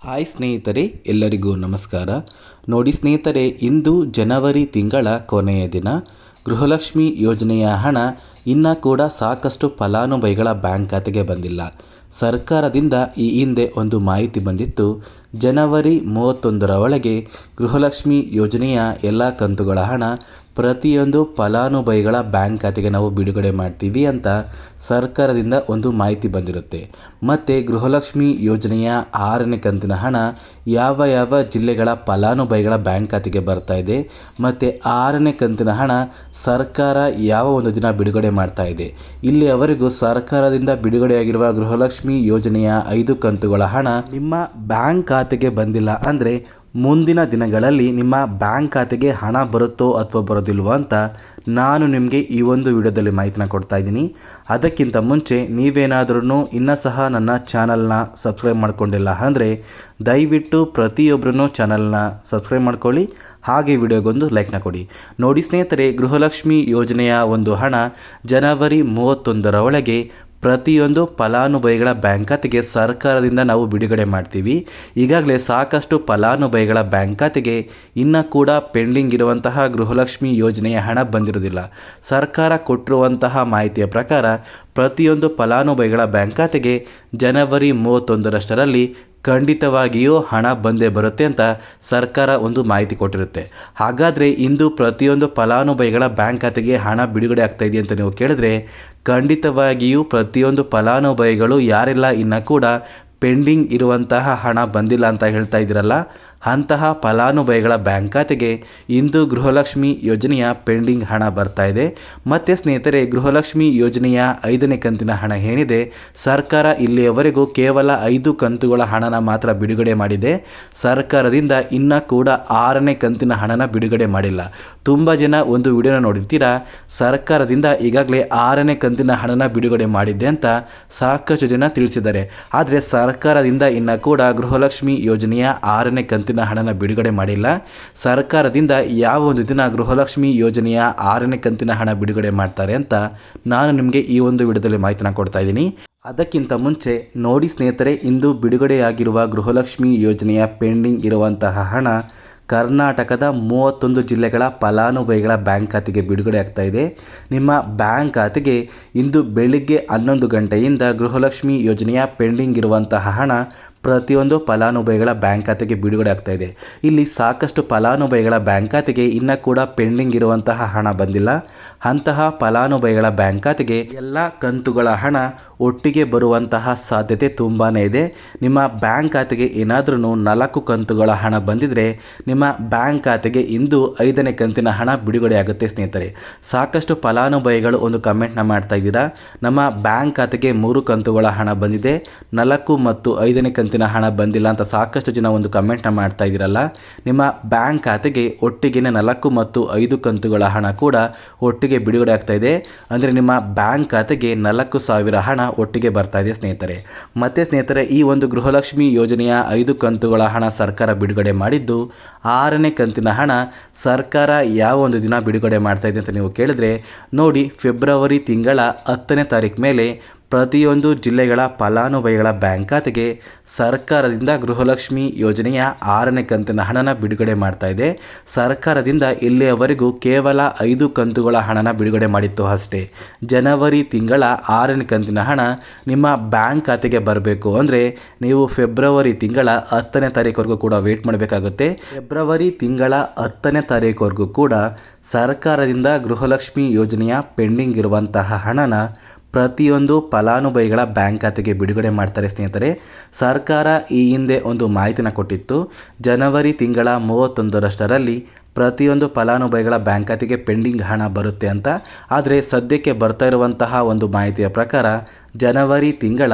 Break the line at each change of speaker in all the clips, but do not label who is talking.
Hi ಸ್ನೇಹಿತರೆ, ಎಲ್ಲರಿಗೂ ನಮಸ್ಕಾರ. ನೋಡಿ ಸ್ನೇಹಿತರೆ, ಇಂದು ಜನವರಿ ತಿಂಗಳ ಕೊನೆಯ ದಿನ. ಗೃಹಲಕ್ಷ್ಮಿ ಯೋಜನೆಯ ಹಣ ಇನ್ನೂ ಕೂಡ ಸಾಕಷ್ಟು ಫಲಾನುಭವಿಗಳ ಬ್ಯಾಂಕ್ ಖಾತೆಗೆ ಬಂದಿಲ್ಲ. ಸರ್ಕಾರದಿಂದ ಈ ಹಿಂದೆ ಒಂದು ಮಾಹಿತಿ ಬಂದಿತ್ತು. ಜನವರಿ 31ರ ಒಳಗೆ ಗೃಹಲಕ್ಷ್ಮಿ ಯೋಜನೆಯ ಎಲ್ಲ ಕಂತುಗಳ ಹಣ ಪ್ರತಿಯೊಂದು ಫಲಾನುಭವಿಗಳ ಬ್ಯಾಂಕ್ ಖಾತೆಗೆ ನಾವು ಬಿಡುಗಡೆ ಮಾಡ್ತೀವಿ ಅಂತ ಸರ್ಕಾರದಿಂದ ಒಂದು ಮಾಹಿತಿ ಬಂದಿರುತ್ತೆ. ಮತ್ತು ಗೃಹಲಕ್ಷ್ಮಿ ಯೋಜನೆಯ 6ನೇ ಕಂತಿನ ಹಣ ಯಾವ ಜಿಲ್ಲೆಗಳ ಫಲಾನುಭವಿಗಳ ಬ್ಯಾಂಕ್ ಖಾತೆಗೆ ಬರ್ತಾ ಇದೆ ಮತ್ತು 6ನೇ ಕಂತಿನ ಹಣ ಸರ್ಕಾರ ಯಾವ ಒಂದು ದಿನ ಬಿಡುಗಡೆ ಮಾಡ್ತಾ ಇದೆ. ಇಲ್ಲಿಯವರೆಗೂ ಸರ್ಕಾರದಿಂದ ಬಿಡುಗಡೆಯಾಗಿರುವ ಗೃಹಲಕ್ಷ್ಮಿ ಯೋಜನೆಯ 5 ಕಂತುಗಳ ಹಣ ನಿಮ್ಮ ಬ್ಯಾಂಕ್ ಖಾತೆಗೆ ಬಂದಿಲ್ಲ ಅಂದರೆ ಮುಂದಿನ ದಿನಗಳಲ್ಲಿ ನಿಮ್ಮ ಬ್ಯಾಂಕ್ ಖಾತೆಗೆ ಹಣ ಬರುತ್ತೋ ಅಥವಾ ಬರೋದಿಲ್ವೋ ಅಂತ ನಾನು ನಿಮಗೆ ಈ ಒಂದು ವಿಡಿಯೋದಲ್ಲಿ ಮಾಹಿತಿನ ಕೊಡ್ತಾ ಇದ್ದೀನಿ. ಅದಕ್ಕಿಂತ ಮುಂಚೆ ನೀವೇನಾದ್ರೂ ಇನ್ನೂ ಸಹ ನನ್ನ ಚಾನಲ್ನ ಸಬ್ಸ್ಕ್ರೈಬ್ ಮಾಡ್ಕೊಂಡಿಲ್ಲ ಅಂದರೆ ದಯವಿಟ್ಟು ಪ್ರತಿಯೊಬ್ಬರೂ ಚಾನಲ್ನ ಸಬ್ಸ್ಕ್ರೈಬ್ ಮಾಡ್ಕೊಳ್ಳಿ, ಹಾಗೆ ವಿಡಿಯೋಗೊಂದು ಲೈಕ್ನ ಕೊಡಿ. ನೋಡಿ ಸ್ನೇಹಿತರೆ, ಗೃಹಲಕ್ಷ್ಮಿ ಯೋಜನೆಯ ಒಂದು ಹಣ ಜನವರಿ 31ರ ಒಳಗೆ ಪ್ರತಿಯೊಂದು ಫಲಾನುಭವಿಗಳ ಬ್ಯಾಂಕ್ ಖಾತೆಗೆ ಸರ್ಕಾರದಿಂದ ನಾವು ಬಿಡುಗಡೆ ಮಾಡ್ತೀವಿ. ಈಗಾಗಲೇ ಸಾಕಷ್ಟು ಫಲಾನುಭವಿಗಳ ಬ್ಯಾಂಕ್ ಖಾತೆಗೆ ಇನ್ನೂ ಕೂಡ ಪೆಂಡಿಂಗ್ ಇರುವಂತಹ ಗೃಹಲಕ್ಷ್ಮಿ ಯೋಜನೆಯ ಹಣ ಬಂದಿರೋದಿಲ್ಲ. ಸರ್ಕಾರ ಕೊಟ್ಟಿರುವಂತಹ ಮಾಹಿತಿಯ ಪ್ರಕಾರ ಪ್ರತಿಯೊಂದು ಫಲಾನುಭವಿಗಳ ಬ್ಯಾಂಕ್ ಖಾತೆಗೆ ಜನವರಿ 31ರಷ್ಟರಲ್ಲಿ ಖಂಡಿತವಾಗಿಯೂ ಹಣ ಬಂದೇ ಬರುತ್ತೆ ಅಂತ ಸರ್ಕಾರ ಒಂದು ಮಾಹಿತಿ ಕೊಟ್ಟಿರುತ್ತೆ. ಹಾಗಾದರೆ ಇಂದು ಪ್ರತಿಯೊಂದು ಫಲಾನುಭವಿಗಳ ಬ್ಯಾಂಕ್ ಖಾತೆಗೆ ಹಣ ಬಿಡುಗಡೆ ಆಗ್ತಾ ಇದೆ ಅಂತ ನೀವು ಕೇಳಿದ್ರೆ, ಖಂಡಿತವಾಗಿಯೂ ಪ್ರತಿಯೊಂದು ಫಲಾನುಭವಿಗಳು ಯಾರೆಲ್ಲ ಇನ್ನೂ ಕೂಡ ಪೆಂಡಿಂಗ್ ಇರುವಂತಹ ಹಣ ಬಂದಿಲ್ಲ ಅಂತ ಹೇಳ್ತಾ ಇದ್ದೀರಲ್ಲ, ಅಂತಹ ಫಲಾನುಭವಿಗಳ ಬ್ಯಾಂಕ್ ಖಾತೆಗೆ ಇಂದು ಗೃಹಲಕ್ಷ್ಮಿ ಯೋಜನೆಯ ಪೆಂಡಿಂಗ್ ಹಣ ಬರ್ತಾ ಇದೆ. ಮತ್ತು ಸ್ನೇಹಿತರೆ, ಗೃಹಲಕ್ಷ್ಮಿ ಯೋಜನೆಯ 5ನೇ ಕಂತಿನ ಹಣ ಏನಿದೆ, ಸರ್ಕಾರ ಇಲ್ಲಿಯವರೆಗೂ ಕೇವಲ 5 ಕಂತುಗಳ ಹಣನ ಮಾತ್ರ ಬಿಡುಗಡೆ ಮಾಡಿದೆ. ಸರ್ಕಾರದಿಂದ ಇನ್ನೂ ಕೂಡ 6ನೇ ಕಂತಿನ ಹಣನ ಬಿಡುಗಡೆ ಮಾಡಿಲ್ಲ. ತುಂಬ ಜನ ಒಂದು ವಿಡಿಯೋನ ನೋಡಿರ್ತೀರಾ, ಸರ್ಕಾರದಿಂದ ಈಗಾಗಲೇ 6ನೇ ಕಂತಿನ ಹಣನ ಬಿಡುಗಡೆ ಮಾಡಿದ್ದೆ ಅಂತ ಸಾಕಷ್ಟು ಜನ ತಿಳಿಸಿದ್ದಾರೆ. ಆದರೆ ಸರ್ಕಾರದಿಂದ ಇನ್ನೂ ಕೂಡ ಗೃಹಲಕ್ಷ್ಮಿ ಯೋಜನೆಯ 6ನೇ ಕಂತಿನ ಹಣನ ಬಿಡುಗಡೆ ಮಾಡಿಲ್ಲ. ಸರ್ಕಾರದಿಂದ ಯಾವ ಒಂದು ದಿನ ಗೃಹಲಕ್ಷ್ಮಿ ಯೋಜನೆಯ 6ನೇ ಕಂತಿನ ಹಣ ಬಿಡುಗಡೆ ಮಾಡ್ತಾರೆ ಅಂತ ನಾನು ನಿಮಗೆ ಈ ಒಂದು ವಿಡಿಯೋದಲ್ಲಿ ಮಾಹಿತಿನ ಕೊಡ್ತಾ ಇದ್ದೀನಿ. ಅದಕ್ಕಿಂತ ಮುಂಚೆ ನೋಡಿ ಸ್ನೇಹಿತರೆ, ಇಂದು ಬಿಡುಗಡೆಯಾಗಿರುವ ಗೃಹಲಕ್ಷ್ಮಿ ಯೋಜನೆಯ ಪೆಂಡಿಂಗ್ ಇರುವಂತಹ ಹಣ ಕರ್ನಾಟಕದ 31 ಜಿಲ್ಲೆಗಳ ಫಲಾನುಭವಿಗಳ ಬ್ಯಾಂಕ್ ಖಾತೆಗೆ ಬಿಡುಗಡೆ ಆಗ್ತಾ ಇದೆ. ನಿಮ್ಮ ಬ್ಯಾಂಕ್ ಖಾತೆಗೆ ಇಂದು ಬೆಳಿಗ್ಗೆ 11 ಗಂಟೆಯಿಂದ ಗೃಹಲಕ್ಷ್ಮಿ ಯೋಜನೆಯ ಪೆಂಡಿಂಗ್ ಇರುವಂತಹ ಹಣ ಪ್ರತಿಯೊಂದು ಫಲಾನುಭವಿಗಳ ಬ್ಯಾಂಕ್ ಖಾತೆಗೆ ಬಿಡುಗಡೆ ಆಗ್ತಾ ಇದೆ. ಇಲ್ಲಿ ಸಾಕಷ್ಟು ಫಲಾನುಭವಿಗಳ ಬ್ಯಾಂಕ್ ಖಾತೆಗೆ ಇನ್ನೂ ಕೂಡ ಪೆಂಡಿಂಗ್ ಇರುವಂತಹ ಹಣ ಬಂದಿಲ್ಲ. ಅಂತಹ ಫಲಾನುಭವಿಗಳ ಬ್ಯಾಂಕ್ ಖಾತೆಗೆ ಎಲ್ಲ ಕಂತುಗಳ ಹಣ ಒಟ್ಟಿಗೆ ಬರುವಂತಹ ಸಾಧ್ಯತೆ ತುಂಬಾ ಇದೆ. ನಿಮ್ಮ ಬ್ಯಾಂಕ್ ಖಾತೆಗೆ ಏನಾದ್ರೂ 4 ಕಂತುಗಳ ಹಣ ಬಂದಿದ್ರೆ ನಿಮ್ಮ ಬ್ಯಾಂಕ್ ಖಾತೆಗೆ ಇಂದು 5ನೇ ಕಂತಿನ ಹಣ ಬಿಡುಗಡೆ ಆಗುತ್ತೆ. ಸ್ನೇಹಿತರೆ, ಸಾಕಷ್ಟು ಫಲಾನುಭವಿಗಳು ಒಂದು ಕಮೆಂಟ್ನ ಮಾಡ್ತಾ ಇದ್ದೀರಾ, ನಮ್ಮ ಬ್ಯಾಂಕ್ ಖಾತೆಗೆ 3 ಕಂತುಗಳ ಹಣ ಬಂದಿದೆ, 4 ಮತ್ತು 5ನೇ ಕಂತಿನ ಹಣ ಬಂದಿಲ್ಲ ಅಂತ ಸಾಕಷ್ಟು ಜನ ಒಂದು ಕಮೆಂಟ್ನ ಮಾಡ್ತಾ ಇದ್ದೀರಲ್ಲ. ನಿಮ್ಮ ಬ್ಯಾಂಕ್ ಖಾತೆಗೆ ಒಟ್ಟಿಗೆ 4 ಮತ್ತು 5 ಕಂತುಗಳ ಹಣ ಕೂಡ ಒಟ್ಟಿಗೆ ಬಿಡುಗಡೆ ಆಗ್ತಾ ಇದೆ. ಅಂದರೆ ನಿಮ್ಮ ಬ್ಯಾಂಕ್ ಖಾತೆಗೆ 4,000 ಹಣ ಒಟ್ಟಿಗೆ ಬರ್ತಾ ಇದೆ ಸ್ನೇಹಿತರೆ. ಮತ್ತೆ ಸ್ನೇಹಿತರೆ, ಈ ಒಂದು ಗೃಹಲಕ್ಷ್ಮಿ ಯೋಜನೆಯ 5 ಕಂತುಗಳ ಹಣ ಸರ್ಕಾರ ಬಿಡುಗಡೆ ಮಾಡಿದ್ದು, 6ನೇ ಕಂತಿನ ಹಣ ಸರ್ಕಾರ ಯಾವ ಒಂದು ದಿನ ಬಿಡುಗಡೆ ಮಾಡ್ತಾ ಇದೆ ಅಂತ ನೀವು ಕೇಳಿದ್ರೆ, ನೋಡಿ, ಫೆಬ್ರವರಿ ತಿಂಗಳ 10ನೇ ತಾರೀಕು ಮೇಲೆ ಪ್ರತಿಯೊಂದು ಜಿಲ್ಲೆಗಳ ಫಲಾನುಭವಿಗಳ ಬ್ಯಾಂಕ್ ಖಾತೆಗೆ ಸರ್ಕಾರದಿಂದ ಗೃಹಲಕ್ಷ್ಮಿ ಯೋಜನೆಯ 6ನೇ ಕಂತಿನ ಹಣನ ಬಿಡುಗಡೆ ಮಾಡ್ತಾ ಇದೆ. ಸರ್ಕಾರದಿಂದ ಇಲ್ಲಿಯವರೆಗೂ ಕೇವಲ 5 ಕಂತುಗಳ ಹಣನ ಬಿಡುಗಡೆ ಮಾಡಿತ್ತು ಅಷ್ಟೇ. ಜನವರಿ ತಿಂಗಳ 6ನೇ ಕಂತಿನ ಹಣ ನಿಮ್ಮ ಬ್ಯಾಂಕ್ ಖಾತೆಗೆ ಬರಬೇಕು ಅಂದರೆ ನೀವು ಫೆಬ್ರವರಿ ತಿಂಗಳ 10ನೇ ತಾರೀಕುವರೆಗೂ ಕೂಡ ವೇಟ್ ಮಾಡಬೇಕಾಗುತ್ತೆ. ಫೆಬ್ರವರಿ ತಿಂಗಳ 10ನೇ ತಾರೀಕುವರೆಗೂ ಕೂಡ ಸರ್ಕಾರದಿಂದ ಗೃಹಲಕ್ಷ್ಮಿ ಯೋಜನೆಯ ಪೆಂಡಿಂಗ್ ಇರುವಂತಹ ಹಣನ ಪ್ರತಿಯೊಂದು ಫಲಾನುಭವಿಗಳ ಬ್ಯಾಂಕ್ ಖಾತೆಗೆ ಬಿಡುಗಡೆ ಮಾಡ್ತಾರೆ. ಸ್ನೇಹಿತರೆ, ಸರ್ಕಾರ ಈ ಹಿಂದೆ ಒಂದು ಮಾಹಿತಿನ ಕೊಟ್ಟಿತ್ತು, ಜನವರಿ ತಿಂಗಳ 31ರಷ್ಟರಲ್ಲಿ ಪ್ರತಿಯೊಂದು ಫಲಾನುಭವಿಗಳ ಬ್ಯಾಂಕ್ ಖಾತೆಗೆ ಪೆಂಡಿಂಗ್ ಹಣ ಬರುತ್ತೆ ಅಂತ. ಆದರೆ ಸದ್ಯಕ್ಕೆ ಬರ್ತಾ ಇರುವಂತಹ ಒಂದು ಮಾಹಿತಿಯ ಪ್ರಕಾರ ಜನವರಿ ತಿಂಗಳ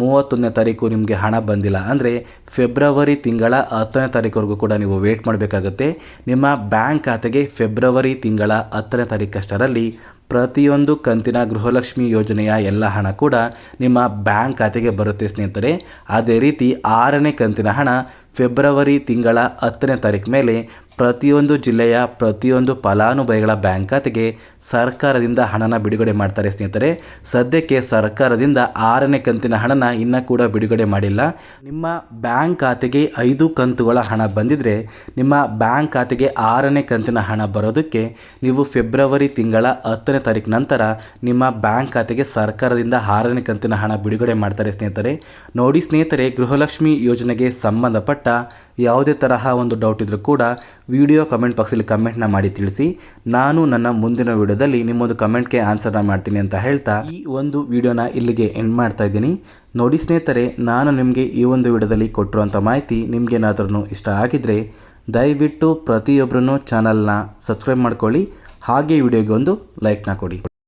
31ನೇ ತಾರೀಕು ನಿಮಗೆ ಹಣ ಬಂದಿಲ್ಲ ಅಂದರೆ ಫೆಬ್ರವರಿ ತಿಂಗಳ 10ನೇ ತಾರೀಕುವರೆಗೂ ಕೂಡ ನೀವು ವೇಟ್ ಮಾಡಬೇಕಾಗುತ್ತೆ. ನಿಮ್ಮ ಬ್ಯಾಂಕ್ ಖಾತೆಗೆ ಫೆಬ್ರವರಿ ತಿಂಗಳ 10ನೇ ತಾರೀಕಷ್ಟರಲ್ಲಿ ಪ್ರತಿಯೊಂದು ಕಂತಿನ ಗೃಹಲಕ್ಷ್ಮಿ ಯೋಜನೆಯ ಎಲ್ಲ ಹಣ ಕೂಡ ನಿಮ್ಮ ಬ್ಯಾಂಕ್ ಖಾತೆಗೆ ಬರುತ್ತೆ ಸ್ನೇಹಿತರೆ. ಅದೇ ರೀತಿ 6ನೇ ಕಂತಿನ ಹಣ ಫೆಬ್ರವರಿ ತಿಂಗಳ 10ನೇ ತಾರೀಕು ಮೇಲೆ ಪ್ರತಿಯೊಂದು ಜಿಲ್ಲೆಯ ಪ್ರತಿಯೊಂದು ಫಲಾನುಭವಿಗಳ ಬ್ಯಾಂಕ್ ಖಾತೆಗೆ ಸರ್ಕಾರದಿಂದ ಹಣನ ಬಿಡುಗಡೆ ಮಾಡ್ತಾರೆ ಸ್ನೇಹಿತರೆ. ಸದ್ಯಕ್ಕೆ ಸರ್ಕಾರದಿಂದ 6ನೇ ಕಂತಿನ ಹಣನ ಇನ್ನೂ ಕೂಡ ಬಿಡುಗಡೆ ಮಾಡಿಲ್ಲ. ನಿಮ್ಮ ಬ್ಯಾಂಕ್ ಖಾತೆಗೆ 5 ಕಂತುಗಳ ಹಣ ಬಂದಿದ್ರೆ ನಿಮ್ಮ ಬ್ಯಾಂಕ್ ಖಾತೆಗೆ 6ನೇ ಕಂತಿನ ಹಣ ಬರೋದಕ್ಕೆ ನೀವು ಫೆಬ್ರವರಿ ತಿಂಗಳ 10ನೇ ತಾರೀಕು ನಂತರ ನಿಮ್ಮ ಬ್ಯಾಂಕ್ ಖಾತೆಗೆ ಸರ್ಕಾರದಿಂದ 6ನೇ ಕಂತಿನ ಹಣ ಬಿಡುಗಡೆ ಮಾಡ್ತಾರೆ ಸ್ನೇಹಿತರೆ. ನೋಡಿ ಸ್ನೇಹಿತರೆ, ಗೃಹಲಕ್ಷ್ಮಿ ಯೋಜನೆಗೆ ಸಂಬಂಧಪಟ್ಟ ಯಾವುದೇ ತರಹ ಒಂದು ಡೌಟ್ ಇದ್ರೂ ಕೂಡ ವಿಡಿಯೋ ಕಮೆಂಟ್ ಬಾಕ್ಸಲ್ಲಿ ಕಮೆಂಟ್ನ ಮಾಡಿ ತಿಳಿಸಿ. ನಾನು ನನ್ನ ಮುಂದಿನ ವಿಡಿಯೋದಲ್ಲಿ ನಿಮ್ಮೊಂದು ಕಮೆಂಟ್ಗೆ ಆನ್ಸರ್ನ ಮಾಡ್ತೀನಿ ಅಂತ ಹೇಳ್ತಾ ಈ ಒಂದು ವಿಡಿಯೋನ ಇಲ್ಲಿಗೆ ಎಂಡ್ ಮಾಡ್ತಾ ಇದ್ದೀನಿ. ನೋಡಿ ಸ್ನೇಹಿತರೆ, ನಾನು ನಿಮಗೆ ಈ ಒಂದು ವಿಡಿಯೋದಲ್ಲಿ ಕೊಟ್ಟಿರುವಂಥ ಮಾಹಿತಿ ನಿಮಗೇನಾದ್ರೂ ಇಷ್ಟ ಆಗಿದ್ದರೆ ದಯವಿಟ್ಟು ಪ್ರತಿಯೊಬ್ಬರೂ ಚಾನಲ್ನ ಸಬ್ಸ್ಕ್ರೈಬ್ ಮಾಡ್ಕೊಳ್ಳಿ. ಹಾಗೆ ವಿಡಿಯೋಗೆ ಒಂದು ಲೈಕ್ನ ಕೊಡಿ.